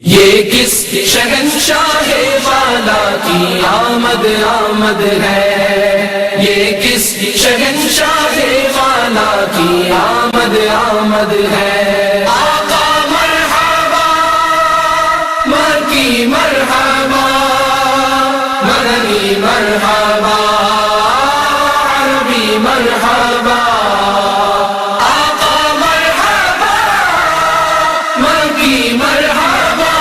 یہ کس شہنشاہ والا کی آمد آمد ہے، یہ کس شہنشاہ والا کی آمد آمد ہے۔ آقا مرحبا، مکی مرحبا، مدنی مرحبا، عربی مرحبا۔ آقا مرحبا، مکی مرحبا،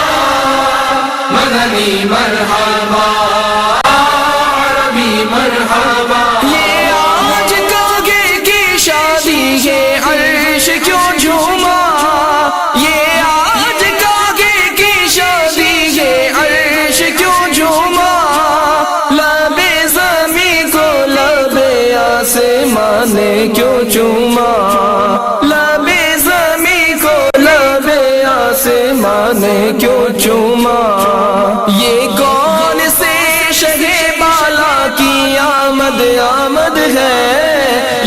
مدنی مرحبا، عربی مرحبا۔ یہ آج کاگے کی شادی ہے، عرش کیوں جھوما؟ یہ آج کاگے کی شادی ہے، عرش کیوں جھوما؟ لب زمین کو لب آسمان نے کیوں چوما؟ لب زمین کو لب آسمان نے کیوں چوما؟ یہ کون سے شہ بالا کی آمد آمد ہے؟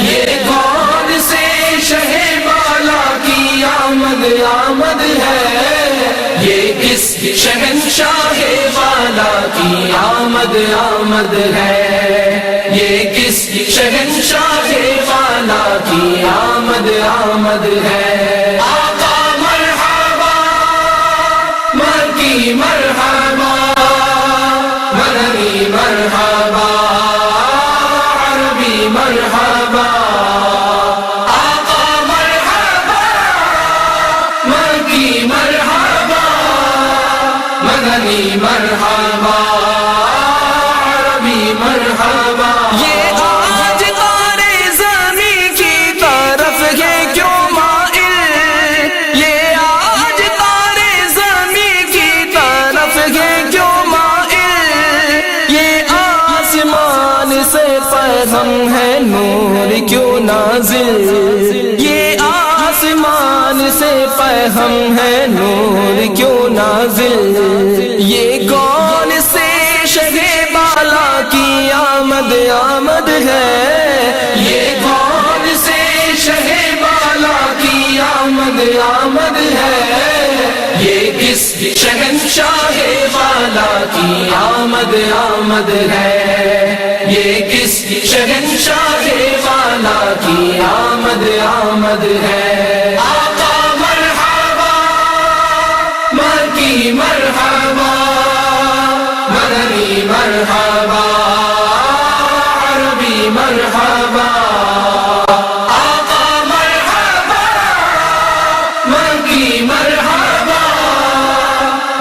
یہ کون سے شہ بالا کی آمد آمد ہے؟ یہ کس شہنشاہ والا کی آمد آمد ہے؟ یہ کس شہنشاہ والا کی آمد آمد ہے؟ آقا مرحبا، مکی مرحبا، مدنی مرحبا، عربی مرحبا۔ آقا مرحبا، مکی مرحبا، مدنی مرحبا، عربی مرحبا۔ یہ آج تارے زمین کی طرف ہے کیوں مائل؟ یہ آج تارے زمین کی طرف ہے کیوں مائل؟ یہ آسمان سے پیغام ہے نور کیوں نازل؟ یہ آسمان سے پیغام ہے نور کیوں نازل؟ یہ کون سے شہ بالا کی آمد آمد ہے؟ یہ کون سے شہ بالا کی آمد آمد ہے؟ یہ کس شہنشاہ والا کی آمد آمد ہے؟ یہ کس شہنشاہ والا کی آمد آمد ہے؟ آقا مرحبا، مکی مرحبا، مدنی مرحبا، عربی مرحبا۔ آقا مرحبا، مکی مرحبا،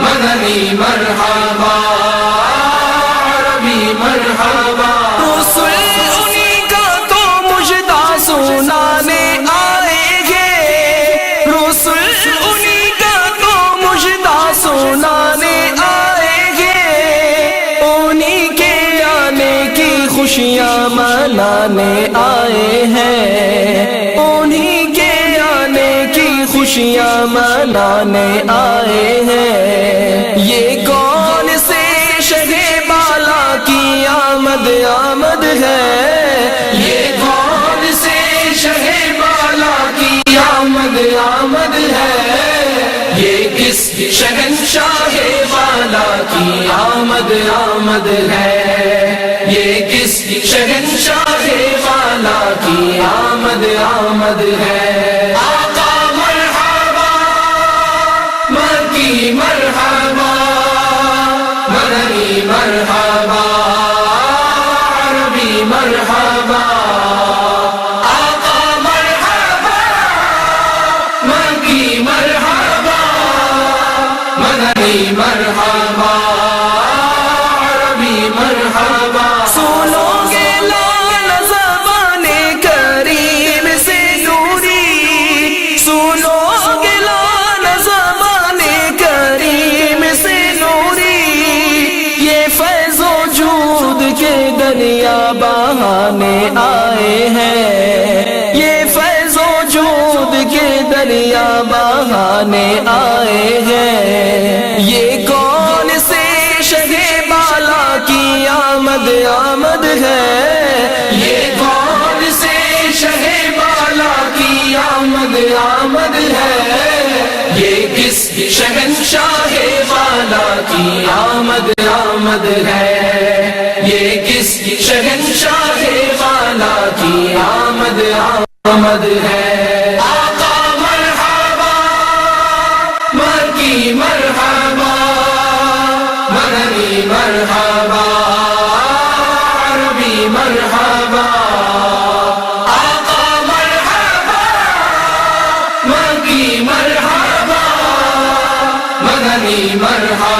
مدنی مرحبا، عربی مرحبا۔ رسول انہی کا تو مجدہ سنانے آئے گے، رسول انہی کا تو مجدہ سنانے آئے گے، انہی کے آنے کی خوشیاں منانے آئے ہیں، انہی کے آنے کی خوشیاں منانے آئے ہیں۔ یہ کون سے شہ بالا کی آمد آمد ہے؟ یہ کون سے شہ بالا کی آمد آمد ہے؟ یہ کس شہنشاہ والا کی آمد آمد ہے؟ یہ کس شہنشاہ والا کی آمد آمد ہے؟ آقا مرحبا، مکی مرحبا، مدنی مرحبا، عربی مرحبا۔ آقا مرحبا، مکی مرحبا، مدنی مرحبا، عربی مرحبا۔ سنو گے لال زبان کریم سے نوری، سنو گے لال زبان کریم سے نوری، یہ فیض و جود کے دریا بہانے آئے ہیں، یہ فیض و جود کے دریا بہانے آئے ہیں۔ یہ کون سے شہ بالا کی آمد آمد ہے؟ یہ کون سے شہ بالا کی آمد آمد ہے؟ یہ کس شہنشاہ کی آمد آمد ہے، یہ کس شہنشاہ والا کی آمد آمد ہے۔ آقا مرحبا، مکی مرحبا، مدنی مرحبا، عربی مرحبا۔ آقا مرحبا، مکی مرحبا، مدنی مرحبا۔